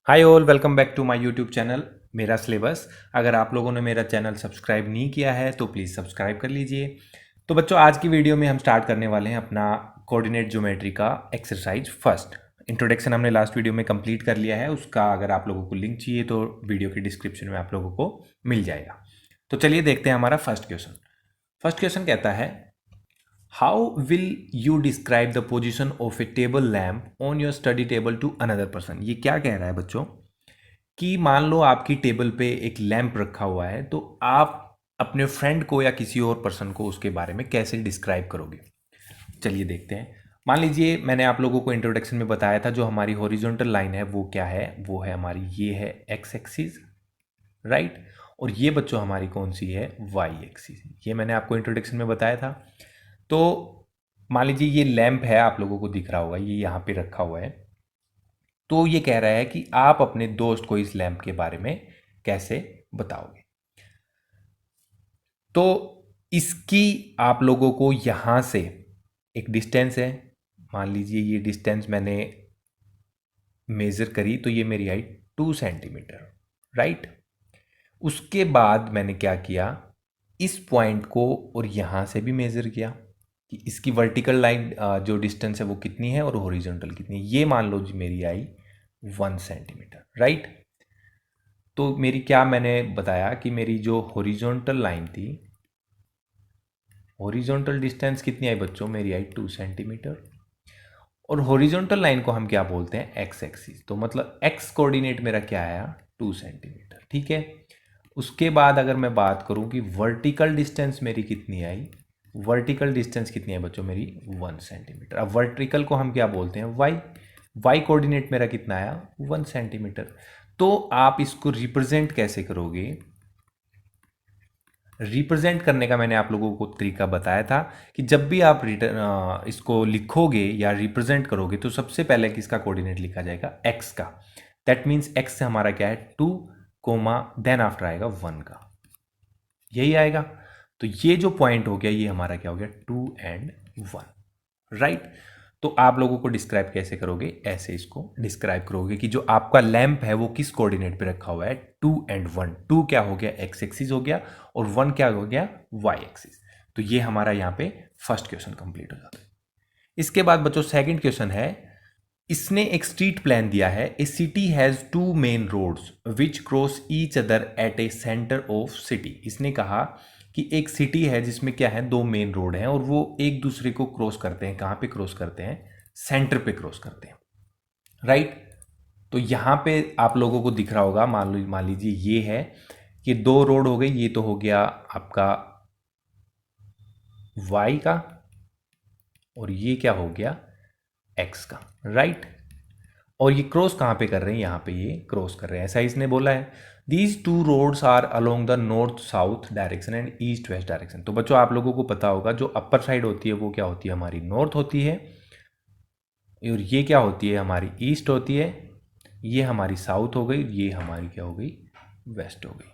Hi all, welcome back to my YouTube channel मेरा syllabus. अगर आप लोगों ने मेरा चैनल सब्सक्राइब नहीं किया है तो प्लीज़ सब्सक्राइब कर लीजिए। तो बच्चों, आज की वीडियो में हम स्टार्ट करने वाले हैं अपना कोऑर्डिनेट ज्योमेट्री का एक्सरसाइज फर्स्ट। इंट्रोडक्शन हमने लास्ट वीडियो में कंप्लीट कर लिया है, उसका अगर आप लोगों को लिंक चाहिए तो वीडियो के डिस्क्रिप्शन में आप लोगों को मिल जाएगा। तो चलिए देखते हैं हमारा फर्स्ट क्वेश्चन। फर्स्ट क्वेश्चन कहता है, how will you describe the position of a table lamp on your study table to another person. ये क्या कह रहा है बच्चों कि मान लो आपकी टेबल पे एक लैंप रखा हुआ है, तो आप अपने फ्रेंड को या किसी और पर्सन को उसके बारे में कैसे डिस्क्राइब करोगे। चलिए देखते हैं। मान लीजिए मैंने आप लोगों को इंट्रोडक्शन में बताया था जो हमारी हॉरिजॉन्टल लाइन है वो क्या है, वो है हमारी ये है एक्स एक्सिस, राइट। और ये बच्चों हमारी कौन सी है, वाई एक्सिस। ये मैंने आपको इंट्रोडक्शन में बताया था। तो मान लीजिए ये लैंप है, आप लोगों को दिख रहा होगा, ये यहाँ पे रखा हुआ है। तो ये कह रहा है कि आप अपने दोस्त को इस लैंप के बारे में कैसे बताओगे। तो इसकी आप लोगों को यहां से एक डिस्टेंस है, मान लीजिए ये डिस्टेंस मैंने मेजर करी तो ये मेरी आई 2 सेंटीमीटर, राइट। उसके बाद मैंने क्या किया, इस पॉइंट को और यहां से भी मेजर किया कि इसकी वर्टिकल लाइन जो डिस्टेंस है वो कितनी है और हॉरिजॉन्टल कितनी है। ये मान लो जी मेरी आई 1 सेंटीमीटर, राइट। तो मेरी क्या मैंने बताया कि मेरी जो हॉरिजॉन्टल लाइन थी, हॉरिजॉन्टल डिस्टेंस कितनी आई बच्चों, मेरी आई 2 सेंटीमीटर। और हॉरिजॉन्टल लाइन को हम क्या बोलते हैं, एक्स एक्सिस। तो मतलब एक्स कोऑर्डिनेट मेरा क्या आया, 2 सेंटीमीटर, ठीक है। उसके बाद अगर मैं बात करूं कि वर्टिकल डिस्टेंस मेरी कितनी आई, वर्टिकल डिस्टेंस कितनी है बच्चों मेरी 1 सेंटीमीटर। अब वर्टिकल को हम क्या बोलते हैं, वाई। वाई कोऑर्डिनेट मेरा कितना आया, 1 सेंटीमीटर। तो आप इसको रिप्रेजेंट कैसे करोगे, रिप्रेजेंट करने का मैंने आप लोगों को तरीका बताया था कि जब भी आप इसको लिखोगे या रिप्रेजेंट करोगे तो सबसे पहले किसका कोऑर्डिनेट लिखा जाएगा, एक्स का। दैट मीन्स एक्स से हमारा क्या है 2, कोमा देन आफ्टर आएगा 1 का, यही आएगा। तो ये जो पॉइंट हो गया ये हमारा क्या हो गया, 2 एंड 1, राइट। तो आप लोगों को डिस्क्राइब कैसे करोगे, ऐसे इसको डिस्क्राइब करोगे कि जो आपका लैंप है वो किस कोऑर्डिनेट पे रखा हुआ है, 2 एंड 1। 2 क्या हो गया, एक्स एक्सिस हो गया, और 1 क्या हो गया, वाई एक्सिस। तो ये हमारा यहाँ पे फर्स्ट क्वेश्चन कंप्लीट हो जाता है। इसके बाद बच्चों सेकंड क्वेश्चन है, इसने एक स्ट्रीट प्लान दिया है। A city has 2 main roads which cross each other at a centre of city. इसने कहा कि एक सिटी है जिसमें क्या है, 2 मेन रोड हैं और वो एक दूसरे को क्रॉस करते हैं। कहाँ पे क्रॉस करते हैं, सेंटर पे क्रॉस करते हैं, राइट। तो यहां पे आप लोगों को दिख रहा होगा, मान लीजिए ये है कि 2 रोड हो गई। ये तो हो गया आपका वाई का और ये क्या हो गया, एक्स का, राइट। और ये क्रॉस कहाँ पे कर रहे हैं, यहाँ पे ये क्रॉस कर रहे हैं, ऐसा इसने बोला है। These 2 roads are along the north south direction and east west direction. तो बच्चों आप लोगों को पता होगा जो अपर साइड होती है वो क्या होती है, हमारी नॉर्थ होती है, और ये क्या होती है, हमारी ईस्ट होती है। ये हमारी साउथ हो गई, ये हमारी क्या हो गई, वेस्ट हो गई,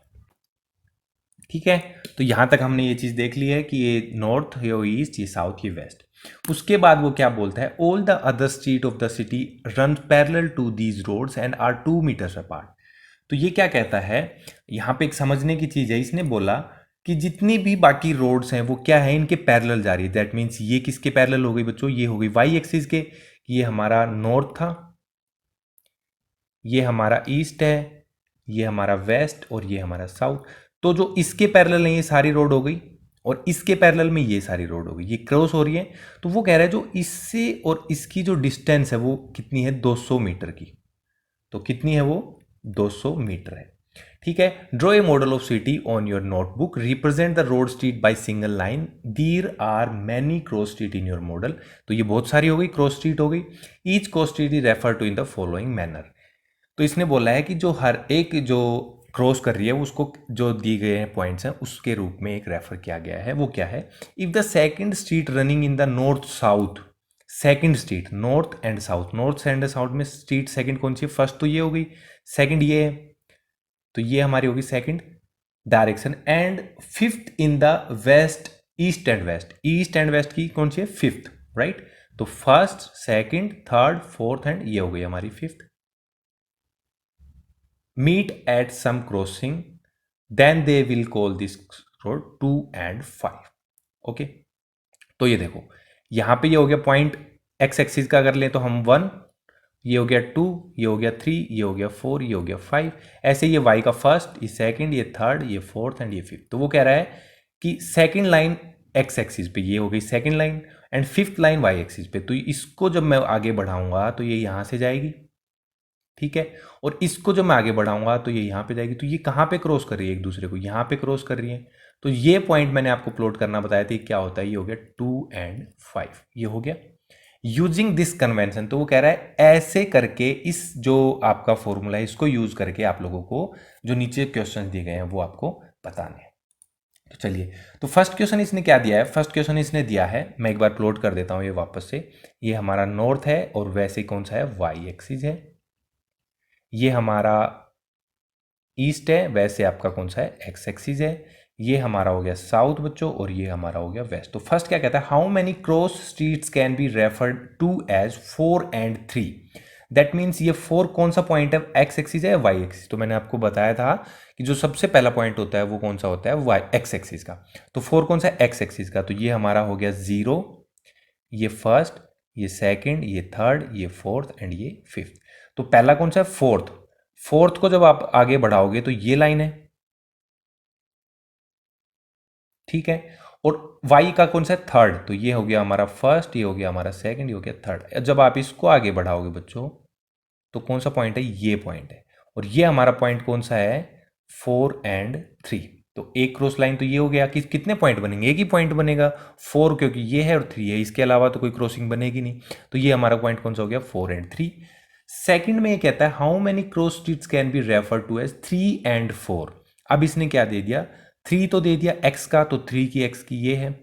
ठीक है। तो यहां तक हमने ये चीज देख ली है कि ये नॉर्थ, ये ईस्ट, ये साउथ, ये वेस्ट। उसके बाद वो क्या बोलता है, all the other street of the city run parallel to these roads and are 2 meters apart. तो ये क्या कहता है, यहाँ पे एक समझने की चीज है। इसने बोला कि जितनी भी बाकी रोड्स हैं वो क्या है, इनके पैरेलल जा रही है। दैट मीन्स ये किसके पैरेलल हो गई बच्चों, ये हो गई वाई एक्सिस के। ये हमारा नॉर्थ था, ये हमारा ईस्ट है, ये हमारा वेस्ट, और ये हमारा साउथ। तो जो इसके पैरेलल है ये सारी रोड हो गई, और इसके पैरेलल में ये सारी रोड हो गई, ये क्रॉस हो रही है। तो वो कह रहा है जो इससे और इसकी जो डिस्टेंस है वो कितनी है, 200 मीटर की। तो कितनी है वो, 200 मीटर है, ठीक है। Draw a model of city on your notebook, represent the road street by single line, there are many cross street in your model. तो ये बहुत सारी हो गई, क्रॉस स्ट्रीट हो गई। Each cross street is refer to in the following manner. तो इसने बोला है कि जो हर एक जो क्रॉस कर रही है उसको जो दिए गए हैं पॉइंट्स हैं उसके रूप में एक रेफर किया गया है। वो क्या है, if the second street running in the north south, second street north and south, north and south में स्ट्रीट सेकंड कौन सी है, फर्स्ट तो ये हो गई, सेकंड ये है, तो ये हमारी होगी second direction. And fifth in the west, east and west, east and west की कौन सी है, फिफ्थ, राइट। तो first, second, third, fourth and ये हो गई हमारी fifth, meet at some crossing, then they will call this road 2 and 5. Okay, तो ये देखो यहाँ पे ये हो गया पॉइंट एक्स एक्सिस का अगर लें तो हम 1, ये हो गया 2, ये हो गया 3, ये हो गया 4, ये हो गया 5, ऐसे ये वाई का फर्स्ट, ये सेकंड, ये थर्ड, ये फोर्थ एंड ये फिफ्थ। तो वो कह रहा है कि सेकंड लाइन एक्स एक्सिस पे ये हो गई second line and fifth line Y axis पे, तो इसको जब मैं आगे बढ़ाऊंगा तो ये यहाँ से जाएगी, ठीक है, और इसको जब मैं आगे बढ़ाऊंगा तो ये यहाँ पे जाएगी। तो ये कहाँ पे क्रॉस कर रही है एक दूसरे को, यहाँ पे क्रॉस कर रही है। तो ये पॉइंट मैंने आपको प्लॉट करना बताया था, क्या होता है, ये हो गया 2 and 5, ये हो गया यूजिंग दिस कन्वेंशन। तो वो कह रहा है ऐसे करके इस जो आपका फॉर्मूला है इसको यूज करके आप लोगों को जो नीचे क्वेश्चन दिए गए हैं वो आपको बताने हैं। तो चलिए, तो फर्स्ट क्वेश्चन इसने क्या दिया है, फर्स्ट क्वेश्चन इसने दिया है, मैं एक बार प्लॉट कर देता हूँ ये वापस से। ये हमारा नॉर्थ है और वैसे कौन सा है, वाई एक्सिस है। ये हमारा ईस्ट है, वैसे आपका कौन सा है, एक्स एक्सिस है। ये हमारा हो गया साउथ बच्चों और ये हमारा हो गया वेस्ट। तो फर्स्ट क्या कहता है, how many cross streets can be referred to as 4 and 3। That means ये 4 कौन सा पॉइंट है, एक्स एक्सिस है, वाई एक्सिस। तो मैंने आपको बताया था कि जो सबसे पहला पॉइंट होता है वो कौन सा होता है, वाई एक्स एक्सिस का। तो 4 कौन सा है, एक्स एक्सिस का। तो ये हमारा हो गया 0, ये फर्स्ट, ये सेकंड, ये थर्ड, ये फोर्थ एंड ये फिफ्थ। तो पहला कौन सा है, फोर्थ। फोर्थ को जब आप आगे बढ़ाओगे तो ये लाइन है, ठीक है, और y का कौन सा है, थर्ड। तो ये हो गया हमारा फर्स्ट, ये हो गया हमारा सेकंड, ये हो गया थर्ड। जब आप इसको आगे बढ़ाओगे बच्चों तो कौन सा पॉइंट है, ये पॉइंट है, और ये हमारा पॉइंट कौन सा है, 4 and 3। तो एक क्रॉस लाइन तो ये हो गया कि कितने पॉइंट बनेंगे, एक ही पॉइंट बनेगा 4, क्योंकि ये है और 3 है, इसके अलावा तो कोई क्रॉसिंग बनेगी नहीं। तो ये हमारा पॉइंट कौन सा हो गया, 4 and 3। सेकंड में ये कहता है how many cross streets can be refer to as 3 and 4। अब इसने क्या दे दिया, 3 तो दे दिया x का, तो 3 की x की ये है,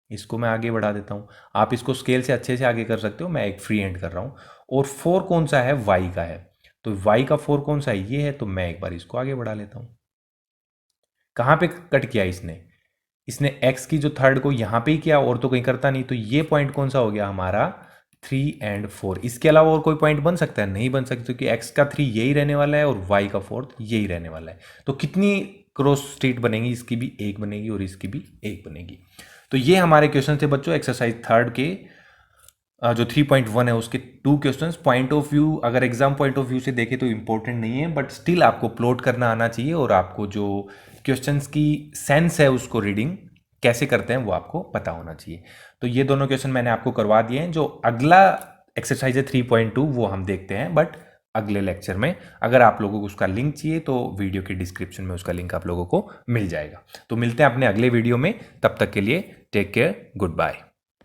इसको मैं आगे बढ़ा देता हूँ। आप इसको स्केल से अच्छे से आगे कर सकते हो, मैं एक फ्री हैंड कर रहा हूँ। और 4 कौन सा है, y का है। तो y का 4 कौन सा है, ये है। तो मैं एक बार इसको आगे बढ़ा लेता हूँ। कहाँ पे कट किया इसने, इसने x की जो थर्ड को यहाँ पे ही किया, और तो कहीं करता नहीं। तो ये पॉइंट कौन सा हो गया हमारा, 3 and 4। इसके अलावा और कोई पॉइंट बन सकता है, नहीं बन सकता, क्योंकि x का 3 यही रहने वाला है और y का 4 यही रहने वाला है। तो कितनी क्रॉस स्ट्रीट बनेगी, इसकी भी एक बनेगी और इसकी भी एक बनेगी। तो ये हमारे क्वेश्चन थे बच्चों एक्सरसाइज थर्ड के जो 3.1 है उसके 2 क्वेश्चंस। पॉइंट ऑफ व्यू अगर एग्जाम पॉइंट ऑफ व्यू से देखें तो इंपॉर्टेंट नहीं है, बट स्टिल आपको प्लॉट करना आना चाहिए और आपको जो क्वेश्चंस की सेंस है उसको रीडिंग कैसे करते हैं वो आपको पता होना चाहिए। तो ये दोनों क्वेश्चन मैंने आपको करवा दिए हैं। जो अगला एक्सरसाइज है 3.2 वो हम देखते हैं बट अगले लेक्चर में। अगर आप लोगों को उसका लिंक चाहिए तो वीडियो के डिस्क्रिप्शन में उसका लिंक आप लोगों को मिल जाएगा। तो मिलते हैं अपने अगले वीडियो में, तब तक के लिए टेक केयर, गुड बाय।